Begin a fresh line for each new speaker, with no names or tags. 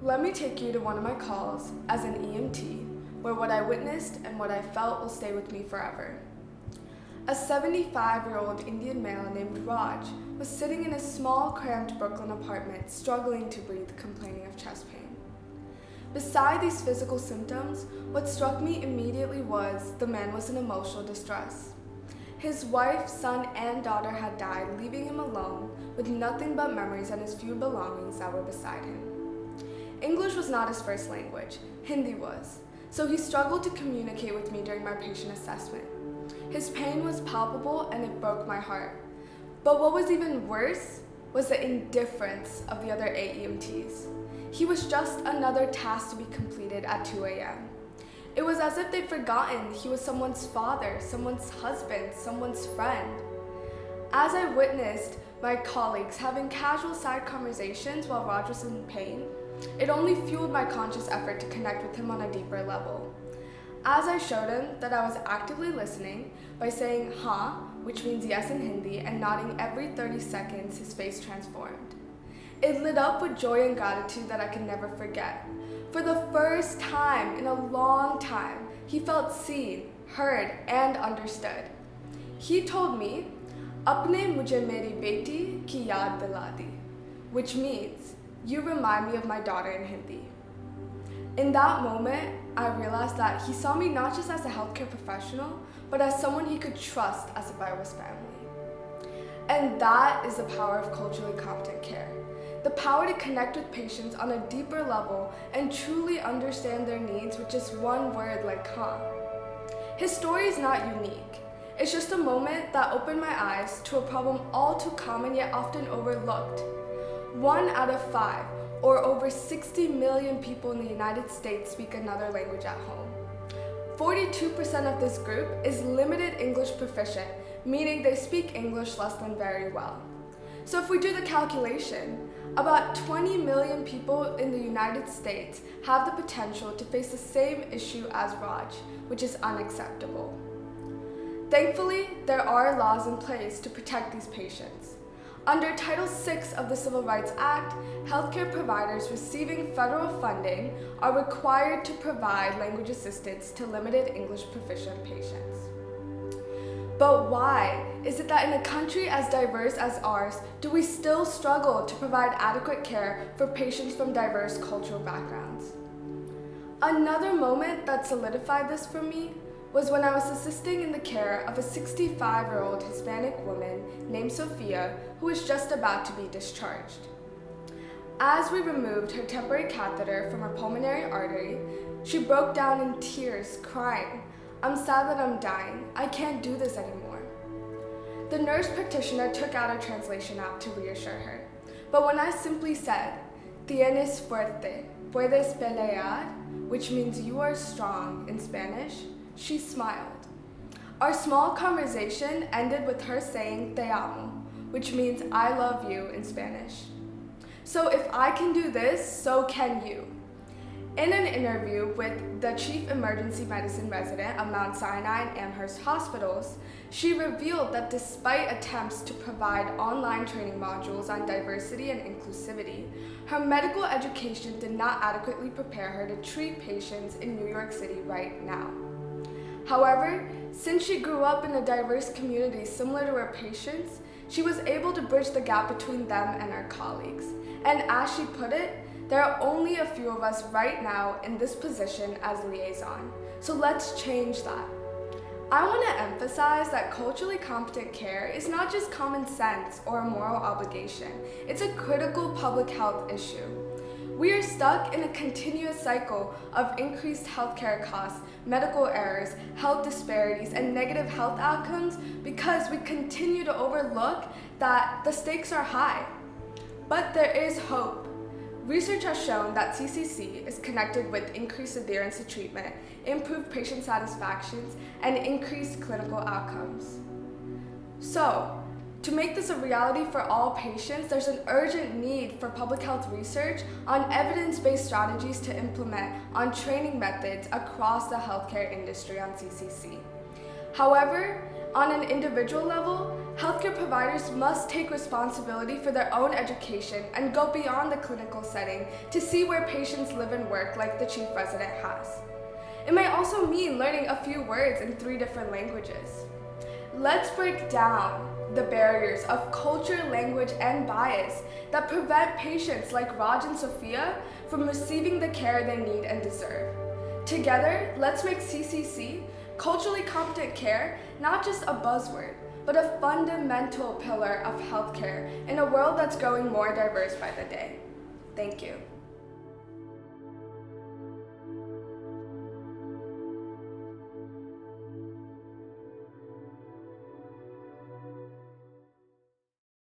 Let me take you to one of my calls as an EMT, where what I witnessed and what I felt will stay with me forever. A 75-year-old Indian male named Raj was sitting in a small, cramped Brooklyn apartment, struggling to breathe, complaining of chest pain. Beside these physical symptoms, what struck me immediately was the man was in emotional distress. His wife, son, and daughter had died, leaving him alone with nothing but memories and his few belongings that were beside him. English was not his first language, Hindi was, so he struggled to communicate with me during my patient assessment. His pain was palpable and it broke my heart. But what was even worse was the indifference of the other 8 EMTs. He was just another task to be completed at 2 a.m. It was as if they'd forgotten he was someone's father, someone's husband, someone's friend. As I witnessed my colleagues having casual side conversations while Raj was in pain, it only fueled my conscious effort to connect with him on a deeper level. As I showed him that I was actively listening by saying "ha," which means yes in Hindi, and nodding every 30 seconds, his face transformed. It lit up with joy and gratitude that I could never forget. For the first time in a long time, he felt seen, heard, and understood. He told me, "Apne mujhe meri beti ki yaad dila di," which means, "You remind me of my daughter" in Hindi. In that moment, I realized that he saw me not just as a healthcare professional, but as someone he could trust as if I was family. And that is the power of culturally competent care. The power to connect with patients on a deeper level and truly understand their needs with just one word like "ha." His story is not unique. It's just a moment that opened my eyes to a problem all too common yet often overlooked. 1 out of 5, or over 60 million people in the United States speak another language at home. 42% of this group is limited English proficient, meaning they speak English less than very well. So if we do the calculation, about 20 million people in the United States have the potential to face the same issue as Raj, which is unacceptable. Thankfully, there are laws in place to protect these patients. Under Title VI of the Civil Rights Act, healthcare providers receiving federal funding are required to provide language assistance to limited English proficient patients. But why is it that in a country as diverse as ours, do we still struggle to provide adequate care for patients from diverse cultural backgrounds? Another moment that solidified this for me was when I was assisting in the care of a 65-year-old Hispanic woman named Sophia who was just about to be discharged. As we removed her temporary catheter from her pulmonary artery, she broke down in tears, crying, "I'm sad that I'm dying. I can't do this anymore." The nurse practitioner took out a translation app to reassure her, but when I simply said, "Tienes fuerte, puedes pelear," which means "you are strong" in Spanish, she smiled. Our small conversation ended with her saying "te amo," which means "I love you" in Spanish. So if I can do this, so can you. In an interview with the Chief Emergency Medicine Resident of Mount Sinai and Amherst Hospitals, she revealed that despite attempts to provide online training modules on diversity and inclusivity, her medical education did not adequately prepare her to treat patients in New York City right now. However, since she grew up in a diverse community similar to her patients, she was able to bridge the gap between them and her colleagues. And as she put it, there are only a few of us right now in this position as liaison. So let's change that. I want to emphasize that culturally competent care is not just common sense or a moral obligation. It's a critical public health issue. We are stuck in a continuous cycle of increased healthcare costs, medical errors, health disparities, and negative health outcomes because we continue to overlook that the stakes are high. But there is hope. Research has shown that CCC is connected with increased adherence to treatment, improved patient satisfactions, and increased clinical outcomes. So, to make this a reality for all patients, there's an urgent need for public health research on evidence-based strategies to implement on training methods across the healthcare industry on CCC. However, on an individual level, Healthcare providers must take responsibility for their own education and go beyond the clinical setting to see where patients live and work like the chief resident has. It may also mean learning a few words in 3 different languages. Let's break down the barriers of culture, language, and bias that prevent patients like Raj and Sophia from receiving the care they need and deserve. Together, let's make CCC, culturally competent care, not just a buzzword, but a fundamental pillar of healthcare in a world that's growing more diverse by the day. Thank you.